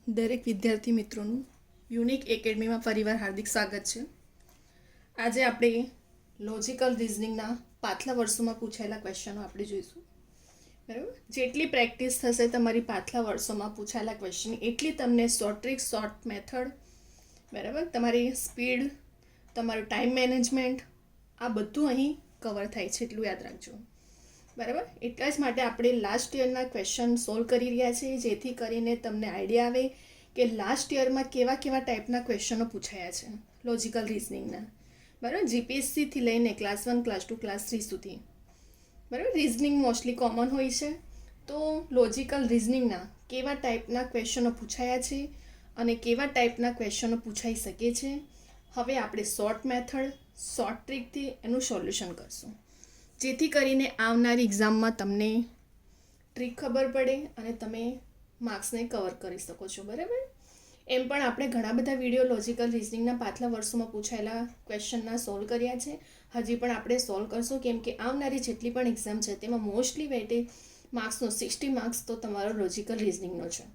દરેક વિદ્યાર્થી મિત્રોનું યુનિક એકેડમીમાં ફરીવાર હાર્દિક સ્વાગત છે. આજે આપણે લોજિકલ રિઝનિંગના પાછલા વર્ષોમાં પૂછાયેલા ક્વેશ્ચનો આપણે જોઈશું. બરાબર, જેટલી પ્રેક્ટિસ થશે તમારી પાછલા વર્ષોમાં પૂછાયેલા ક્વેશ્ચન એટલી તમને શોર્ટ ટ્રિક, શોર્ટ મેથડ, બરાબર, તમારી સ્પીડ, તમારું ટાઈમ મેનેજમેન્ટ, આ બધું અહીં કવર થાય છે, એટલું યાદ રાખજો. બરાબર, એટલા જ માટે આપણે લાસ્ટ યરના ક્વેશ્ચન સોલ્વ કરી રહ્યા છીએ, જેથી કરીને તમને આઈડિયા આવે કે લાસ્ટ યરમાં કેવા કેવા ટાઈપના ક્વેશ્ચનો પૂછાયા છે લોજિકલ રિઝનિંગના. બરાબર, જીપીએસસીથી લઈને ક્લાસ 1, ક્લાસ 2, ક્લાસ 3 સુધી. બરાબર, રિઝનિંગ મોસ્ટલી કોમન હોય છે, તો લોજિકલ રિઝનિંગના કેવા ટાઈપના ક્વેશ્ચનો પૂછાયા છે અને કેવા ટાઈપના ક્વેશ્ચનો પૂછાઈ શકે છે, હવે આપણે શોર્ટ મેથડ, શોર્ટ ટ્રીકથી એનું સોલ્યુશન કરશું, જેથી કરીને આવનારી એક્ઝામમાં તમને ટ્રીક ખબર પડે અને તમે માર્ક્સને કવર કરી શકો છો. બરાબર, એમ પણ આપણે ઘણા બધા વિડીયો લોજિકલ રિઝનિંગના પાછલા વર્ષોમાં પૂછાયેલા ક્વેશ્ચનના સોલ્વ કર્યા છે, હજી પણ આપણે સોલ્વ કરશું, કેમ કે આવનારી જેટલી પણ એક્ઝામ છે તેમાં મોસ્ટલી વેટેજ માર્ક્સનો 60 માર્ક્સ તો તમારો લોજિકલ રિઝનિંગનો છે.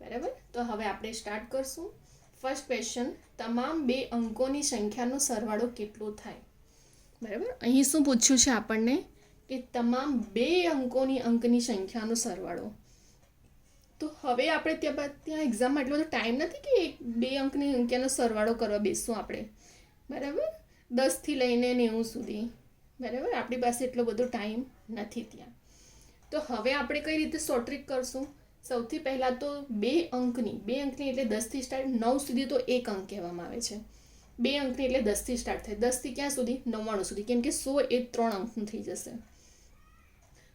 બરાબર, તો હવે આપણે સ્ટાર્ટ કરશું. ફર્સ્ટ ક્વેશ્ચન, તમામ 2 અંકોની સંખ્યાનો સરવાળો કેટલો થાય? બરાબર, અહીં શું પૂછ્યું છે આપણને કે તમામ 2 અંકની સંખ્યાનો સરવાળો. તો હવે આપણે ત્યાં એક્ઝામમાં એટલો બધો ટાઈમ નથી કે 2 અંકની સંખ્યાનો સરવાળો કરવા બેસશું આપણે. બરાબર, 10થી લઈને 90 સુધી. બરાબર, આપણી પાસે એટલો બધો ટાઈમ નથી ત્યાં. તો હવે આપણે કઈ રીતે શોર્ટ ટ્રિક કરશું? સૌથી પહેલાં તો 2 અંકની એટલે 10થી સ્ટાર્ટ, 9 સુધી તો 1 અંક કહેવામાં આવે છે. 2 અંકની એટલે 10થી સ્ટાર્ટ થાય, 10થી ક્યાં સુધી? 99 સુધી, કેમ કે 100 એ 3 અંકનું થઈ જશે.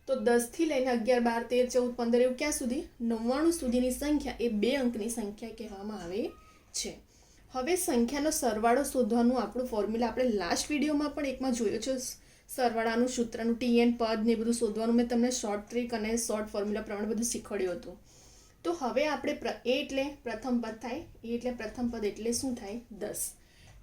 તો 10થી લઈને 11, 12, 13, 14, 15 એવું ક્યાં સુધી? 99 સુધીની સંખ્યા એ 2 અંકની સંખ્યા કહેવામાં આવે છે. હવે સંખ્યાનો સરવાળો શોધવાનું આપણું ફોર્મ્યુલા આપણે લાસ્ટ વિડીયોમાં પણ એકમાં જોયો છે, સરવાળાનું સૂત્રનું TN પદ ને બધું શોધવાનું મેં તમને શોર્ટ ટ્રીક અને શોર્ટ ફોર્મ્યુલા પ્રમાણે બધું શીખવાડ્યું હતું. તો હવે આપણે એ એટલે પ્રથમ પદ થાય, એ એટલે પ્રથમ પદ એટલે શું થાય? 10.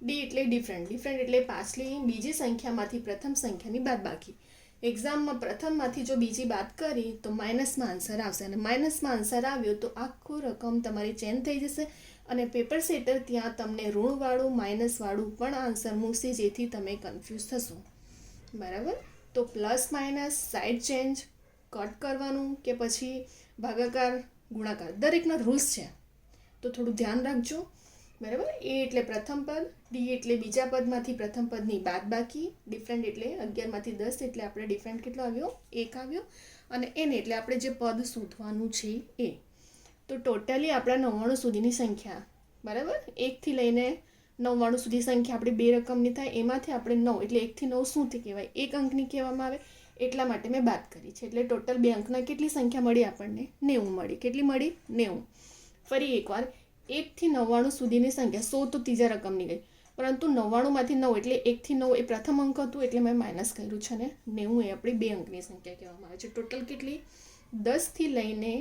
ડી એટલે ડિફરન્ટ એટલે પાછલી બીજી સંખ્યામાંથી પ્રથમ સંખ્યાની બાદબાકી. એક્ઝામમાં પ્રથમમાંથી જો બીજી બાદ કરી તો માઇનસમાં આન્સર આવશે, અને માઇનસમાં આન્સર આવ્યો તો આખું રકમ તમારી ચેન્જ થઈ જશે અને પેપર સેટર ત્યાં તમને ઋણવાળું, માઇનસવાળું પણ આન્સર મૂકશે, જેથી તમે કન્ફ્યુઝ થશો. બરાબર, તો plus minus, side change, cut કરવાનું કે પછી ભાગાકાર, ગુણાકાર, દરેકના રૂલ્સ છે, તો થોડું ધ્યાન રાખજો. બરાબર, એ એટલે પ્રથમ પદ, ડી એટલે બીજા પદમાંથી પ્રથમ પદની બાદબાકી, ડિફરન્ટ એટલે 11માંથી 10 એટલે આપણે ડિફરન્ટ કેટલો આવ્યો? 1 આવ્યો, અને એને એટલે આપણે જે પદ શોધવાનું છે એ. તો ટોટલી આપણા 99 સુધીની સંખ્યા, બરાબર, 1થી લઈને 99 સુધી સંખ્યા આપણી 2 રકમની થાય, એમાંથી આપણે 9 એટલે 1થી 9 શુંથી કહેવાય? 1 અંકની કહેવામાં આવે, એટલા માટે મેં બાદ કરી છે. એટલે ટોટલ 2 અંકના કેટલી સંખ્યા મળી આપણને? 90 મળી. કેટલી મળી? 90. ફરી એકવાર, 1થી 99 સુધીની સંખ્યા, 100 તો ત્રીજા રકમની ગઈ, પરંતુ 99માંથી 9 એટલે 1થી 9 એ પ્રથમ અંક હતું, એટલે મેં માઇનસ કર્યું છે, અને 90 એ આપણી 2 અંકની સંખ્યા કહેવામાં આવે છે. ટોટલ કેટલી? 10થી લઈને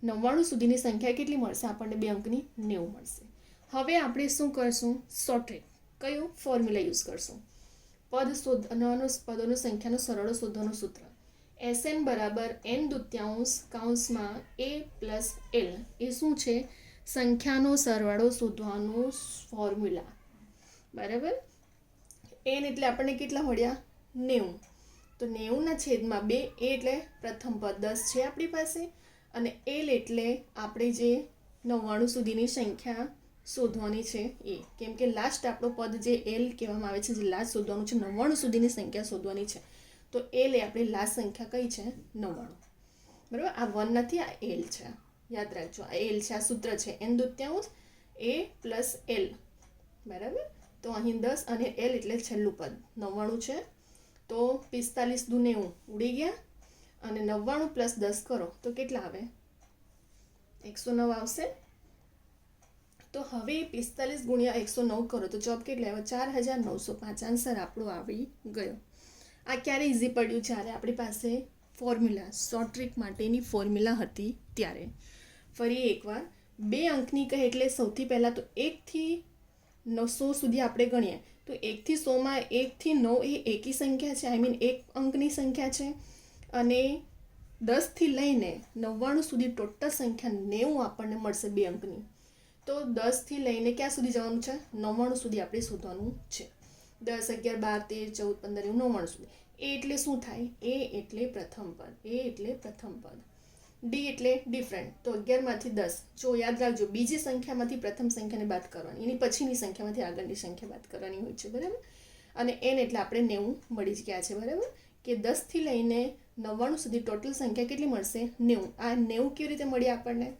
99 સુધીની સંખ્યા કેટલી મળશે આપણને? 2 અંકની 90 મળશે. હવે આપણે શું કરશું? Short trick. કયું ફોર્મ્યુલા યુઝ કરશું? પદ શોધવાનો, પદોનો સંખ્યાનો સરવાળો શોધવાનું સૂત્ર SN બરાબર n દૂત્યાંશ કૌંસમાં a પ્લસ l. એ શું છે? સંખ્યાનો સરવાળો શોધવાનું ફોર્મ્યુલા. બરાબર, n એટલે આપણને કેટલા મળ્યા? 90. તો 90ના છેદમાં 2, એ એટલે પ્રથમ પદ 10 છે આપણી પાસે, અને l એટલે આપણે જે 99 સુધીની સંખ્યા શોધવાની છે એ, કેમ કે લાસ્ટ આપણો પદ જે l કહેવામાં આવે છે, જે લાસ્ટ શોધવાનું છે, 99 સુધીની સંખ્યા શોધવાની છે, તો l એ આપણી લાસ્ટ સંખ્યા કઈ છે? 99. બરાબર, આ 1 નથી, આ l છે, યાદ રાખજો. આ l છે, આ સૂત્ર છે, n દૂત્યાંશ a પ્લસ l. બરાબર, તો અહીં 10 અને l એટલે છેલ્લું પદ 99 છે, તો 45 દુ 90 ઉડી ગયા, અને 99 પ્લસ 10 કરો તો કેટલા આવે? 109 આવશે. તો હવે 45 ગુણ્યા 109 કરો તો જવાબ કેટલા આવ્યો? 4905. આન્સર આપણો આવી ગયો. આ ક્યારે ઇઝી પડ્યું? જ્યારે આપણી પાસે ફોર્મ્યુલા, શોર્ટ ટ્રીક માટેની ફોર્મ્યુલા હતી ત્યારે. ફરી એકવાર, 2 અંકની કહે એટલે સૌથી પહેલાં તો 1થી 100 સુધી આપણે ગણીએ તો 1થી 100માં 1થી 9 એ એકી સંખ્યા છે, આઈ મીન 1 અંકની સંખ્યા છે, અને 10થી લઈને 99 સુધી ટોટલ સંખ્યા 90 આપણને મળશે 2 અંકની. તો 10થી લઈને ક્યાં સુધી જવાનું છે? 99 સુધી આપણે શોધવાનું છે. 10, 11, 12, 13, 14, 15 એવું 99 સુધી. એ એટલે શું થાય? એ એટલે પ્રથમ પદ. એ એટલે પ્રથમ પદ. ડી એટલે ડિફરન્ટ. તો 11માંથી 10. જો યાદ રાખજો, બીજી સંખ્યામાંથી પ્રથમ સંખ્યાને બાદ કરવાની, એની પછીની સંખ્યામાંથી આગળની સંખ્યા બાદ કરવાની હોય છે, બરાબર. અને એન એટલે આપણે 90 મળી જ ગયા છે, બરાબર. કે 10થી લઈને 99 સુધી ટોટલ સંખ્યા કેટલી મળશે? 90. આ 90 કેવી રીતે મળી આપણને?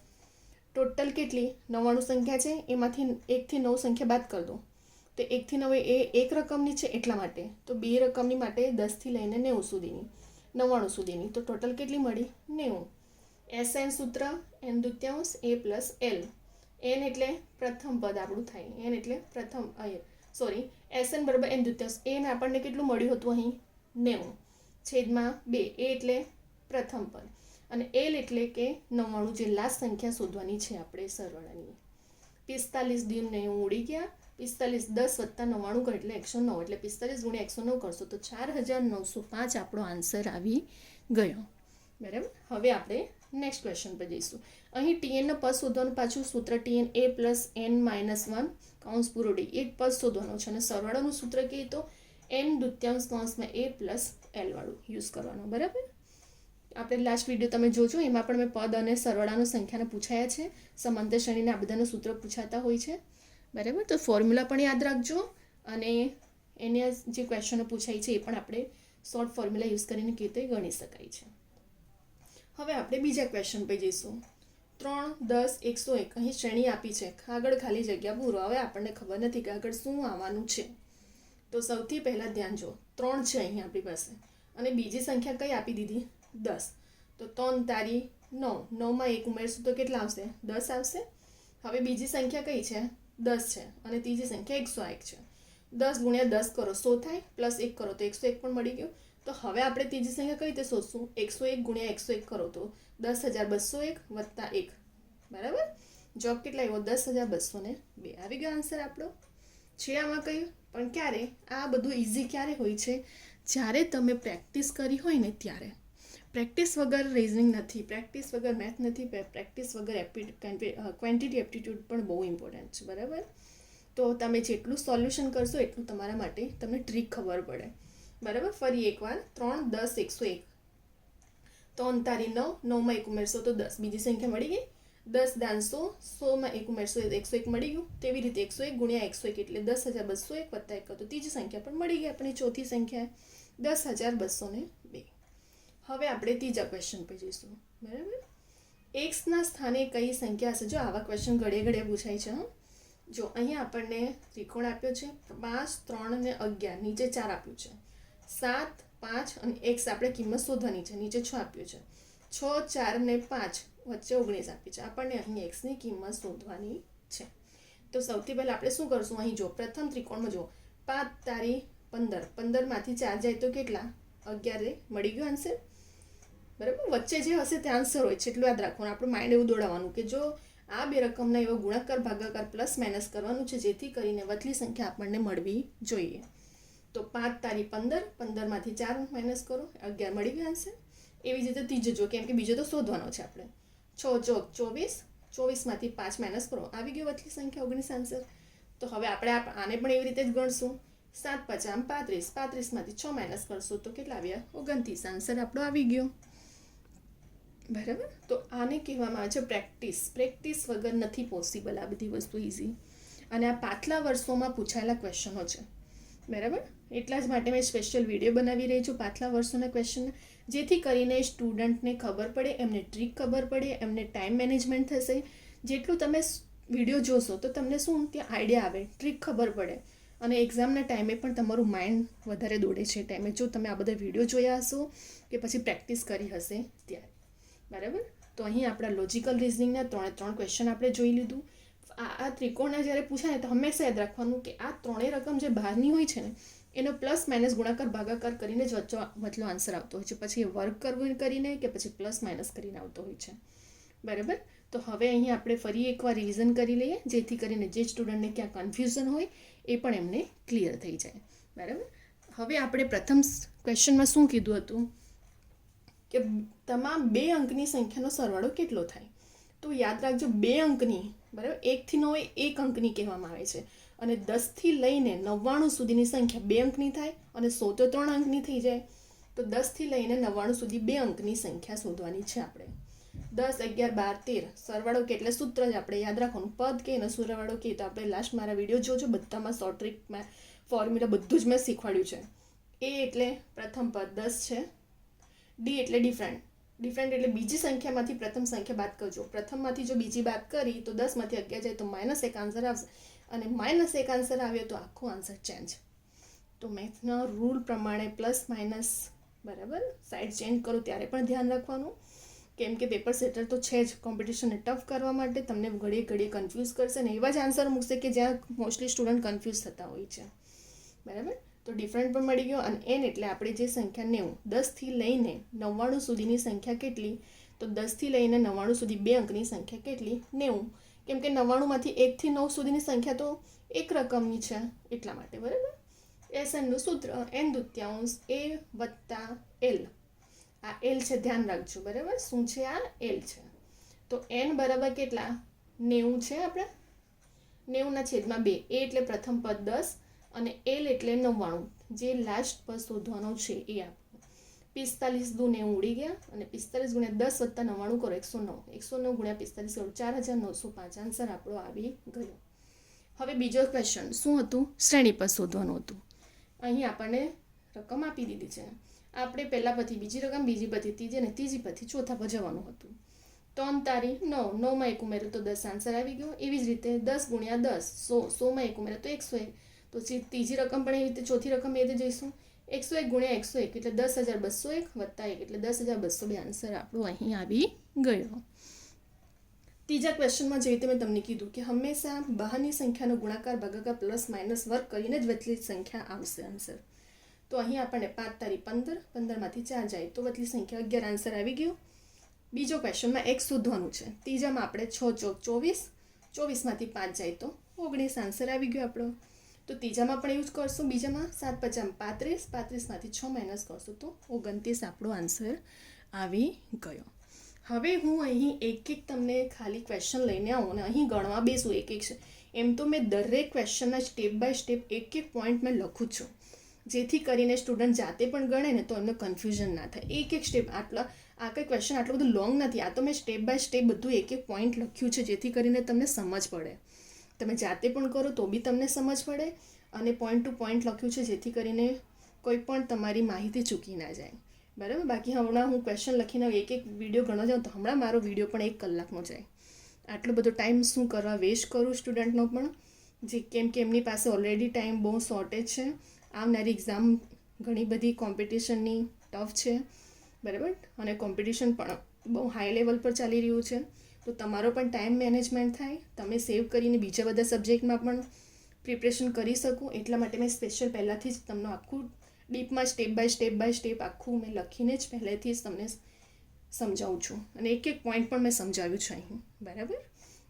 ટોટલ કેટલી 99 સંખ્યા છે, એમાંથી 1થી 9 સંખ્યા બાદ કરી દો. તો 1થી 9 એ એક રકમની છે એટલા માટે. તો 2 રકમની માટે 10થી લઈને 90 સુધીની, 99 સુધીની. તો ટોટલ કેટલી મળી? 90. SN સૂત્ર n દૂત્યાંશ a plus l. n એટલે પ્રથમ પદ આપણું થાય. n એટલે પ્રથમ, SN બરાબર n દૂત્યાંશ. n આપણને કેટલું મળ્યું હતું અહીં? 90 છેદમાં 2. a એટલે પ્રથમ પદ અને l એટલે કે 99, જે લાસ્ટ સંખ્યા શોધવાની છે આપણે સરવાળાની. 45 દિન 90 ઉડી ગયા. 45 10 વત્તા 99 કરો એટલે 109. એટલે 45 ગુણ્યા 109 કરશો તો 4905 આપણો આન્સર આવી ગયો, બરાબર. હવે આપણે નેક્સ્ટ ક્વેશ્ચન પર જઈશું. અહીં tn નો પદ શોધવાનું, પાછું સૂત્ર tn a plus n minus 1 કૌંસ પૂરો ડી. એક પદ શોધવાનો છે અને સરવાળાનું સૂત્ર કહીએ તો n દૂત્યાંશ કૌંસમાં a પ્લસ l વાળું યુઝ કરવાનું, બરાબર. આપણે લાસ્ટ વિડીયો તમે જોજો, એમાં પણ મેં પદ અને સરવાળાનું સંખ્યાને પૂછાયા છે. સમાંતર શ્રેણીના આ બધાનું સૂત્ર પૂછાતા હોય છે, બરાબર. તો ફોર્મ્યુલા પણ યાદ રાખજો અને એના જે ક્વેશ્ચનો પૂછાય છે એ પણ આપણે શોર્ટ ફોર્મ્યુલા યુઝ કરીને કેવી રીતે ગણી શકાય છે. હવે આપણે બીજા ક્વેશ્ચન પર જઈશું. 3, 10, 101. અહીં શ્રેણી આપી છે, આગળ ખાલી જગ્યા પૂરો. હવે આપણને ખબર નથી કે આગળ શું આવવાનું છે. તો સૌથી પહેલાં ધ્યાન જો, 3 છે અહીં આપણી પાસે અને બીજી સંખ્યા કઈ આપી દીધી? 10. તો 3 તારી 9. 9માં 1 ઉમેરશું તો કેટલા આવશે? 10 આવશે. હવે બીજી સંખ્યા કઈ છે? 10 છે અને ત્રીજી સંખ્યા 101 છે. 10 ગુણ્યા 10 કરો 100 થાય, પ્લસ 1 કરો તો 101 પણ મળી ગયું. તો હવે આપણે ત્રીજી સંખ્યા કઈ રીતે શોધશું? 101 ગુણ્યા 101 કરો તો 10,201 વત્તા 1, બરાબર. જવાબ કેટલા આવ્યો? 10,202. આવી ગયો આન્સર આપણો. છે આમાં કયું પણ ક્યારે આ બધું ઇઝી ક્યારે હોય છે? જ્યારે તમે પ્રેક્ટિસ કરી હોય ને ત્યારે. પ્રેક્ટિસ વગર રિઝનિંગ નથી, પ્રેક્ટિસ વગર મેથ નથી, પ્રેક્ટિસ વગર ક્વોન્ટિટી એપ્ટિટ્યૂડ પણ બહુ ઇમ્પોર્ટન્ટ છે, બરાબર. તો તમે જેટલું સોલ્યુશન કરશો એટલું તમારા માટે તમને ટ્રીક ખબર પડે, બરાબર. ફરી એકવાર 3, 10, 101. 3 તારી 9, 9માં 1 ઉમેરશો તો 10. બીજી સંખ્યા મળી ગઈ. 10 દાન 100, 100માં 1 ઉમેરશો તો 101 મળી ગયું. તેવી રીતે 101 ગુણ્યા 101 એટલે 10,201 વત્તા 1. તો ત્રીજી સંખ્યા પણ મળી ગઈ. આપણી ચોથી સંખ્યા 10,202. હવે આપણે ત્રીજા ક્વેશ્ચન પર જઈશું, બરાબર. એક્સના સ્થાને કઈ સંખ્યા હશે? જો આવા ક્વેશ્ચન ઘડે ઘડે પૂછાય છે. જો અહીંયા આપણને ત્રિકોણ આપ્યો છે 5, 3 અને 11. નીચે 4 આપ્યું છે. 7, 5 અને x આપણે કિંમત શોધવાની છે. નીચે 6 આપ્યું છે. 6, 4 અને 5 વચ્ચે 19 આપી છે. આપણને અહીં એક્સની કિંમત શોધવાની છે. તો સૌથી પહેલાં આપણે શું કરશું? અહીં જો પ્રથમ ત્રિકોણમાં જો 5 તારી 15. 15માંથી 4 જાય તો કેટલા? 11. મળી ગયું આન્સર, બરાબર. વચ્ચે જે હશે તે આન્સર હોય છે એટલું યાદ રાખવાનું. આપણું માઇન્ડ એવું દોડાવવાનું કે જો આ બે રકમના એવો ગુણાકાર ભાગાકાર પ્લસ માઇનસ કરવાનું છે જેથી કરીને વચલી સંખ્યા આપણને મળવી જોઈએ. તો 5 તારી 15. 15માંથી 4 માઇનસ કરો, 11 મળી ગયું આન્સર. એવી જ રીતે ત્રીજો જો, કેમ કે બીજો તો શોધવાનો છે આપણે. 6 ચોક 24. 24માંથી 5 માઇનસ કરો, આવી ગયો વચલી સંખ્યા 19 આન્સર. તો હવે આપણે આને પણ એવી રીતે જ ગણશું. 7 5 35. 35માંથી 6 માઇનસ કરશું તો કેટલા આવ્યા? 29 આન્સર આપણો આવી ગયો, બરાબર. તો આને કહેવામાં આવે છે પ્રેક્ટિસ. પ્રેક્ટિસ વગર નથી પોસિબલ આ બધી વસ્તુ ઇઝી. અને આ પાછલા વર્ષોમાં પૂછાયેલા ક્વેશ્ચનો છે, બરાબર. એટલા જ માટે મેં સ્પેશિયલ વિડીયો બનાવી રહી છું પાછલા વર્ષોના ક્વેશ્ચન, જેથી કરીને સ્ટુડન્ટને ખબર પડે, એમને ટ્રીક ખબર પડે, એમને ટાઈમ મેનેજમેન્ટ થશે. જેટલું તમે વિડીયો જોશો તો તમને શું ત્યાં આઈડિયા આવે, ટ્રીક ખબર પડે અને એક્ઝામના ટાઈમે પણ તમારું માઇન્ડ વધારે દોડે છે ટાઈમે, જો તમે આ બધા વિડીયો જોયા હશો કે પછી પ્રેક્ટિસ કરી હશે ત્યારે, બરાબર. તો અહીં આપણા લોજિકલ રિઝનિંગના 3 ક્વેશ્ચન આપણે જોઈ લીધું. આ ત્રિકોણના જ્યારે પૂછાય ને તો હંમેશા યાદ રાખવાનું કે આ ત્રણેય રકમ જે બહારની હોય છે ને એનો પ્લસ માઇનસ ગુણાકાર ભાગાકાર કરીને જ વચલો આન્સર આવતો હોય છે. પછી વર્ક કરવું કરીને કે પછી પ્લસ માઇનસ કરીને આવતો હોય છે, બરાબર. તો હવે અહીં આપણે ફરી એકવાર રિવિઝન કરી લઈએ જેથી કરીને જે સ્ટુડન્ટને ક્યાં કન્ફ્યુઝન હોય એ પણ એમને ક્લિયર થઈ જાય, બરાબર. હવે આપણે પ્રથમ ક્વેશ્ચનમાં શું કીધું હતું કે તમામ 2 અંકની સંખ્યાનો સરવાળો કેટલો થાય. તો યાદ રાખજો 2 અંકની, બરાબર, 1 થી 9 એ 1 અંકની કહેવામાં આવે છે, અને 10 થી લઈને 99 સુધીની સંખ્યા 2 અંકની થાય, અને 100 તો 3 અંકની થઈ જાય. તો 10 થી લઈને 99 સુધી 2 અંકની સંખ્યા શોધવાની છે આપણે. 10, 11, 12, 13 સરવાળો કે એટલે સૂત્ર જ આપણે યાદ રાખવાનું. પદ કે એનો સરવાળો કે તો આપણે લાસ્ટ મારા વિડીયો જોજો, બધામાં શોર્ટ ટ્રિકમાં ફોર્મ્યુલા બધું જ મેં શીખવાડ્યું છે. એ એટલે પ્રથમ પદ 10 છે. ડી એટલે ડિફરન્ટ એટલે બીજી સંખ્યામાંથી પ્રથમ સંખ્યા બાદ કરજો. પ્રથમમાંથી જો બીજી બાદ કરી તો 10માંથી 11 જાય તો -1 આન્સર આવશે, અને -1 આન્સર આવ્યો તો આખો આન્સર ચેન્જ. તો મેથ્સના રૂલ પ્રમાણે પ્લસ માઇનસ, બરાબર, સાઈડ ચેન્જ કરો ત્યારે પણ ધ્યાન રાખવાનું, કેમ કે પેપર સેટર તો છે જ. કોમ્પિટિશનને ટફ કરવા માટે તમને ઘડીએ ઘડીએ કન્ફ્યુઝ કરશે ને એવા જ આન્સર મૂકશે કે જ્યાં મોસ્ટલી સ્ટુડન્ટ કન્ફ્યુઝ થતા હોય છે, બરાબર. તો ડિફરન્ટ પણ મળી ગયો. અને એન એટલે આપણે જે સંખ્યા 90, 10 થી લઈને 99 સુધીની સંખ્યા કેટલી, તો 10 થી લઈને 99 સુધી 2 અંકની સંખ્યા કેટલી, 90. કેમ કે 99માંથી 1 થી 9 સુધીની સંખ્યા તો એક રકમની છે એટલા માટે, બરાબર. એસએનનું સૂત્ર n દૂત્યાંશ a વત્તા l. આ l છે, ધ્યાન રાખજો, બરાબર. શું છે આ? l છે. તો n બરાબર કેટલા? 90 છે આપણે, 90/2. a એટલે પ્રથમ પદ 10 અને l એટલે 99, જે લાસ્ટ પદ શોધવાનો છે એ આપણો. 45 દુ 90 ઉડી ગયા, અને 45 × 10 + 99 કરો 109. 109 × 45 કરો 4905. આન્સર આપણો આવી ગયો. હવે બીજો ક્વેશ્ચન શું હતું? શ્રેણી પદ શોધવાનું હતું. અહીં આપણને રકમ આપી દીધી છે. આપણે પહેલા પછી બીજી રકમ, બીજી પછી ત્રીજી, અને ત્રીજી પછી ચોથા પર જવાનું હતું. 3 તારી 9, 9માં 1 ઉમેરો તો 10 આન્સર આવી ગયો. એવી જ રીતે 10 × 10 100, 100માં 1 ઉમેરો તો 101. તો ત્રીજી રકમ પણ એવી રીતે, ચોથી રકમ એ રીતે જઈશું. 101 × 101 એટલે 10,201 વત્તા 1 એટલે 10,202. આન્સર આપણો અહીં આવી ગયો. ત્રીજા ક્વેશ્ચનમાં જે રીતે મેં તમને કીધું કે હંમેશા બહારની સંખ્યાનો ગુણાકાર, ભાગાકાર, પ્લસ માઇનસ વર્ગ કરીને જ વચલી સંખ્યા આવશે આન્સર. તો અહીં આપણને 5 તારી 15, 15માંથી 4 જાય તો વચલી સંખ્યા 11. આન્સર આવી ગયો. બીજો ક્વેશ્ચનમાં x શોધવાનું છે. ત્રીજામાં આપણે 6 × 4 = 24, 24માંથી 5 જાય તો 19. આન્સર આવી ગયો આપણો. તો ત્રીજામાં પણ એવું જ કરશું. બીજામાં 7 × 5 = 35, 35માંથી 6 માઇનસ કરશું તો 29. આપણો આન્સર આવી ગયો. હવે હું અહીં એક તમને ખાલી ક્વેશ્ચન લઈને આવું અને અહીં ગણવા બેસું એક છે. એમ તો મેં દરેક ક્વેશ્ચનના સ્ટેપ બાય સ્ટેપ એક પોઈન્ટ મેં લખું છું, જેથી કરીને સ્ટુડન્ટ જાતે પણ ગણે ને તો એમને કન્ફ્યુઝન ના થાય. એક સ્ટેપ આ કંઈ ક્વેશ્ચન આટલું બધું લોંગ નથી. આ તો મેં સ્ટેપ બાય સ્ટેપ બધું એક પોઈન્ટ લખ્યું છે, જેથી કરીને તમને સમજ પડે. તમે જાતે પણ કરો તો બી તમને સમજ પડે, અને પોઈન્ટ ટુ પોઈન્ટ લખ્યું છે જેથી કરીને કોઈ પણ તમારી માહિતી ચૂકી ના જાય, બરાબર. બાકી હમણાં હું ક્વેશ્ચન લખીને એક વિડીયો ગણવા જાઉં તો હમણાં મારો વિડીયો પણ 1 કલાકનો જાય. આટલો બધો ટાઈમ શું કરવા વેસ્ટ કરું સ્ટુડન્ટનો પણ, જે કેમ કે એમની પાસે ઓલરેડી ટાઈમ બહુ શોર્ટેજ છે. આવનારી એક્ઝામ ઘણી બધી કોમ્પિટિશનની ટફ છે, બરાબર, અને કોમ્પિટિશન પણ બહુ હાઈ લેવલ પર ચાલી રહ્યું છે. તો તમારો પણ ટાઈમ મેનેજમેન્ટ થાય, તમે સેવ કરીને બીજા બધા સબ્જેક્ટમાં પણ પ્રિપરેશન કરી શકો. એટલા માટે મેં સ્પેશિયલ પહેલાંથી જ તમને આખું ડીપમાં સ્ટેપ બાય સ્ટેપ આખું મેં લખીને જ પહેલેથી જ તમને સમજાવું છું, અને એક પોઈન્ટ પણ મેં સમજાવ્યું છે અહીં, બરાબર.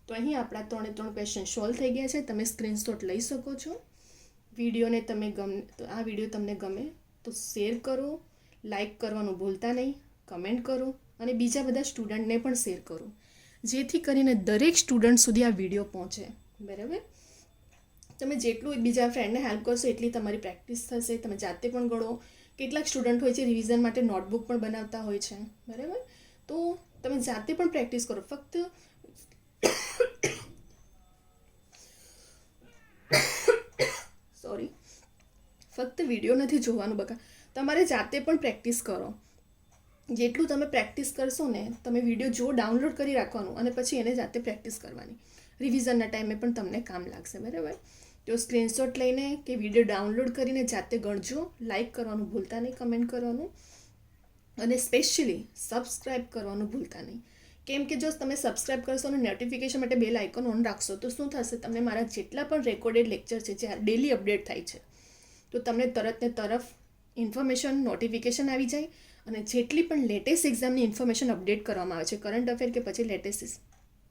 તો અહીં આપણા 3 ક્વેશ્ચન સોલ્વ થઈ ગયા છે. તમે સ્ક્રીનશોટ લઈ શકો છો. વિડીયોને આ વિડીયો તમને ગમે તો શેર કરો, લાઈક કરવાનું ભૂલતા નહીં, કમેન્ટ કરો, અને બીજા બધા સ્ટુડન્ટને પણ શેર કરો, જેથી કરીને દરેક સ્ટુડન્ટ સુધી આ વિડીયો પહોંચે, બરાબર. તમે જેટલું બીજા ફ્રેન્ડને હેલ્પ કરશો એટલી તમારી પ્રેક્ટિસ થશે. તમે જાતે પણ ગણો. કેટલાક સ્ટુડન્ટ હોય છે રિવિઝન માટે નોટબુક પણ બનાવતા હોય છે, બરાબર. તો તમે જાતે પણ પ્રેક્ટિસ કરો. ફક્ત વિડીયો નથી જોવાનું, બકા તમારે જાતે પણ પ્રેક્ટિસ કરો. જેટલું તમે પ્રેક્ટિસ કરશો ને, તમે વિડીયો ડાઉનલોડ કરી રાખવાનું અને પછી એને જાતે પ્રેક્ટિસ કરવાની. રિવિઝનના ટાઈમે પણ તમને કામ લાગશે, બરાબર. તો સ્ક્રીનશોટ લઈને કે વિડીયો ડાઉનલોડ કરીને જાતે ગણજો. લાઈક કરવાનું ભૂલતા નહીં, કમેન્ટ કરવાનું, અને સ્પેશિયલી સબસ્ક્રાઈબ કરવાનું ભૂલતા નહીં. કેમ કે જો તમે સબસ્ક્રાઈબ કરશો અને નોટિફિકેશન માટે બેલ આઇકોન ઓન રાખશો તો શું થશે, તમને મારા જેટલા પણ રેકોર્ડેડ લેક્ચર છે જે ડેલી અપડેટ થાય છે તો તમને તરત ને તરત ઇન્ફોર્મેશન નોટિફિકેશન આવી જાય. અને જેટલી પણ લેટેસ્ટ એક્ઝામની ઇન્ફોર્મેશન અપડેટ કરવામાં આવે છે, કરંટ અફેર કે પછી લેટેસ્ટ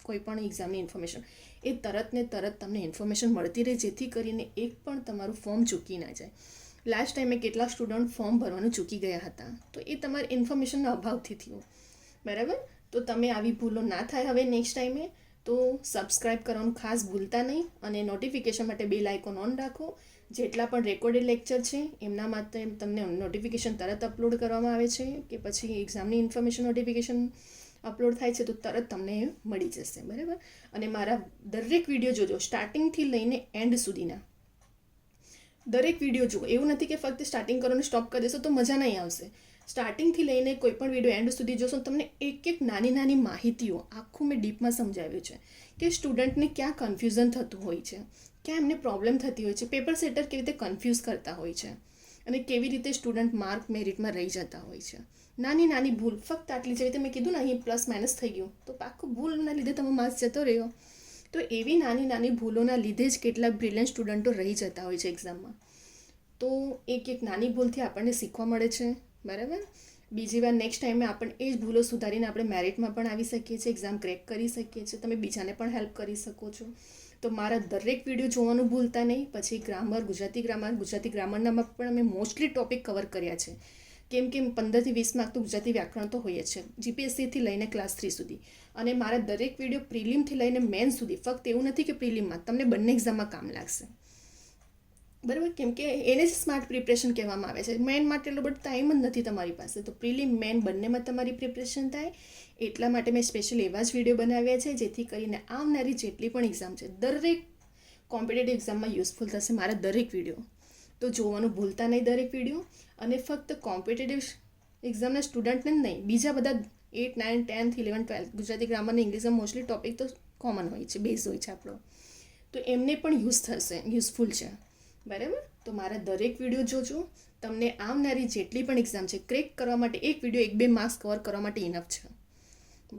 કોઈ પણ એક્ઝામની ઇન્ફોર્મેશન, એ તરત ને તરત તમને ઇન્ફોર્મેશન મળતી રહે, જેથી કરીને એક પણ તમારું ફોર્મ ચૂકી ના જાય. લાસ્ટ ટાઈમે કેટલા સ્ટુડન્ટ ફોર્મ ભરવાનું ચૂકી ગયા હતા, તો એ તમારે ઇન્ફોર્મેશનના અભાવથી થયું. બરાબર, તો તમે આવી ભૂલો ના થાય હવે નેક્સ્ટ ટાઈમે. તો સબસ્ક્રાઈબ કરવાનું ખાસ ભૂલતા નહીં અને નોટિફિકેશન માટે બેલ આઇકોન ઓન રાખો. જેટલા પણ રેકોર્ડેડ લેક્ચર છે એમના માટે તમને નોટિફિકેશન તરત અપલોડ કરવામાં આવે છે, કે પછી એક્ઝામની ઇન્ફોર્મેશન નોટિફિકેશન અપલોડ થાય છે તો તરત તમને એ મળી જશે. બરાબર, અને મારા દરેક વિડીયો જોજો, સ્ટાર્ટિંગથી લઈને એન્ડ સુધીના દરેક વિડીયો જુઓ. એવું નથી કે ફક્ત સ્ટાર્ટિંગ કરો ને સ્ટોપ કરી દેશો તો મજા નહીં આવશે. સ્ટાર્ટિંગથી લઈને કોઈ પણ વિડીયો એન્ડ સુધી જોશો તમને એક એક નાની નાની માહિતીઓ આખું મેં ડીપમાં સમજાવ્યું છે કે સ્ટુડન્ટને ક્યાં કન્ફ્યુઝન થતું હોય છે, ક્યાં એમને પ્રોબ્લેમ થતી હોય છે, પેપર સેટર કેવી રીતે કન્ફ્યુઝ કરતા હોય છે અને કેવી રીતે સ્ટુડન્ટ માર્ક મેરિટમાં રહી જતા હોય છે. નાની નાની ભૂલ ફક્ત આટલી, જેવી રીતે મેં કીધું ને અહીં પ્લસ માઇનસ થઈ ગયું તો પાક્કું ભૂલના લીધે તમે માર્ક્સ જતો રહ્યો. તો એવી નાની નાની ભૂલોના લીધે જ કેટલાક બ્રિલિયન્ટ સ્ટુડન્ટો રહી જતા હોય છે એક્ઝામમાં. તો એક એક નાની ભૂલથી આપણને શીખવા મળે છે. બરાબર, બીજી વાર નેક્સ્ટ ટાઈમે આપણે એ જ ભૂલો સુધારીને આપણે મેરિટમાં પણ આવી શકીએ છીએ, એક્ઝામ ક્રેક કરી શકીએ છીએ, તમે બીજાને પણ હેલ્પ કરી શકો છો. તો મારા દરેક વિડીયો જોવાનું ભૂલતા નહીં. પછી ગ્રામર, ગુજરાતી ગ્રામરનામાં પણ અમે મોસ્ટલી ટોપિક કવર કર્યા છે, કેમ કે 15 થી 20 માર્ક તો ગુજરાતી વ્યાકરણ તો હોય જ છે, જીપીએસસીથી લઈને ક્લાસ 3 સુધી. અને મારા દરેક વિડીયો પ્રિલિમથી લઈને મેન સુધી, ફક્ત એવું નથી કે પ્રિલિમમાં, તમને બંને એક્ઝામમાં કામ લાગશે. બરાબર, કેમ કે એને જ સ્માર્ટ પ્રિપરેશન કહેવામાં આવે છે. મેન માટે એટલો બધો ટાઈમ જ નથી તમારી પાસે, તો પ્રિલિમ મેન બંનેમાં તમારી પ્રિપરેશન થાય. એટલા માટે મેં સ્પેશિયલ એવા જ વિડીયો બનાવ્યા છે જેથી કરીને આવનારી જેટલી પણ એક્ઝામ છે દરેક કોમ્પિટેટિવ એક્ઝામમાં યુઝફુલ થશે મારા દરેક વિડીયો. તો જોવાનું ભૂલતા નહીં દરેક વિડીયો. અને ફક્ત કોમ્પિટેટિવ એક્ઝામના સ્ટુડન્ટને જ નહીં, બીજા બધા 8, 9, 10, 11, 12 ગુજરાતી ગ્રામર અને ઇંગ્લિશમાં મોસ્ટલી ટોપિક તો કોમન હોય છે, બેઝ હોય છે આપણો, તો એમને પણ યુઝ થશે, યુઝફુલ છે. બરાબર, તો મારા દરેક વિડીયો જોજો. તમને આવનારી જેટલી પણ એક્ઝામ છે ક્રેક કરવા માટે એક વિડીયો 1-2 માર્ક્સ કવર કરવા માટે ઇનફ છે.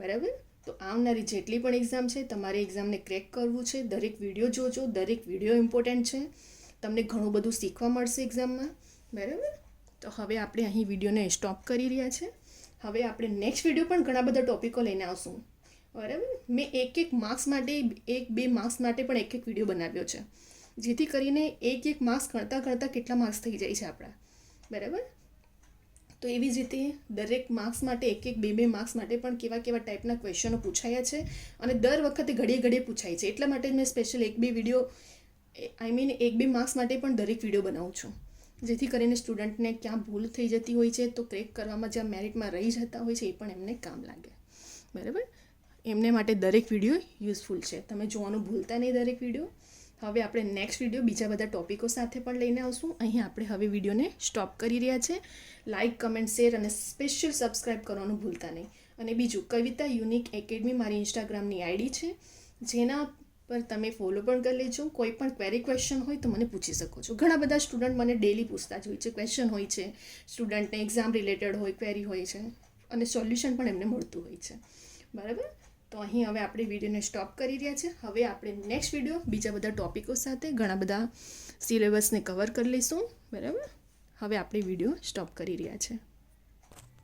બરાબર, તો આવનારી જેટલી પણ એક્ઝામ છે તમારે એક્ઝામને ક્રેક કરવું છે, દરેક વિડીયો જોજો. દરેક વિડીયો ઇમ્પોર્ટન્ટ છે, તમને ઘણું બધું શીખવા મળશે એક્ઝામમાં. બરાબર, તો હવે આપણે અહીં વિડીયોને સ્ટોપ કરી રહ્યા છે. હવે આપણે નેક્સ્ટ વિડીયો પણ ઘણા બધા ટોપિકો લઈને આવશું. બરાબર, મેં એક માર્ક્સ માટે 1-2 માર્ક્સ માટે પણ એક વિડીયો બનાવ્યો છે, જેથી કરીને એક માર્ક્સ ગણતાં કેટલા માર્ક્સ થઈ જાય છે આપણા. બરાબર, તો એવી જ રીતે દરેક માર્ક્સ માટે 1-2 માર્ક્સ માટે પણ કેવા ટાઈપના ક્વેશ્ચનો પૂછાયા છે અને દર વખતે ઘડીએ પૂછાય છે. એટલા માટે મેં સ્પેશિયલ 1-2 વિડીયો, 1-2 માર્ક્સ માટે પણ દરેક વિડીયો બનાવું છું, જેથી કરીને સ્ટુડન્ટને ક્યાં ભૂલ થઈ જતી હોય છે તો ક્રેક કરવામાં જ્યાં મેરિટમાં રહી જતા હોય છે એ પણ એમને કામ લાગે. બરાબર, એમને માટે દરેક વિડીયો યુઝફુલ છે, તમે જોવાનું ભૂલતા નહીં દરેક વિડીયો. હવે આપણે નેક્સ્ટ વિડીયો બીજા બધા ટોપિકો સાથે પણ લઈને આવશું. અહીં આપણે હવે વિડીયોને સ્ટોપ કરી રહ્યા છે. લાઇક, કમેન્ટ, શેર અને સ્પેશિયલ સબસ્ક્રાઈબ કરવાનું ભૂલતા નહીં. અને બીજું, કવિતા યુનિક એકેડમી મારી ઇન્સ્ટાગ્રામની આઈડી છે, જેના પર તમે ફોલો પણ કરી લેજો. કોઈ પણ ક્વેશ્ચન હોય તો મને પૂછી શકો છો. ઘણા બધા સ્ટુડન્ટ મને ડેલી પૂછતા જ હોય છે, ક્વેશ્ચન હોય છે, સ્ટુડન્ટને એક્ઝામ રિલેટેડ હોય, ક્વેરી હોય છે અને સોલ્યુશન પણ એમને મળતું હોય છે. બરાબર, તો અહીં હવે આપણે વિડીયોને સ્ટોપ કરી રહ્યા છે. હવે આપણે નેક્સ્ટ વિડીયો બીજા બધા ટોપિકો સાથે ઘણા બધા સિલેબસને કવર કરી લઈશું. બરાબર, હવે આપણે વિડીયો સ્ટોપ કરી રહ્યા છે.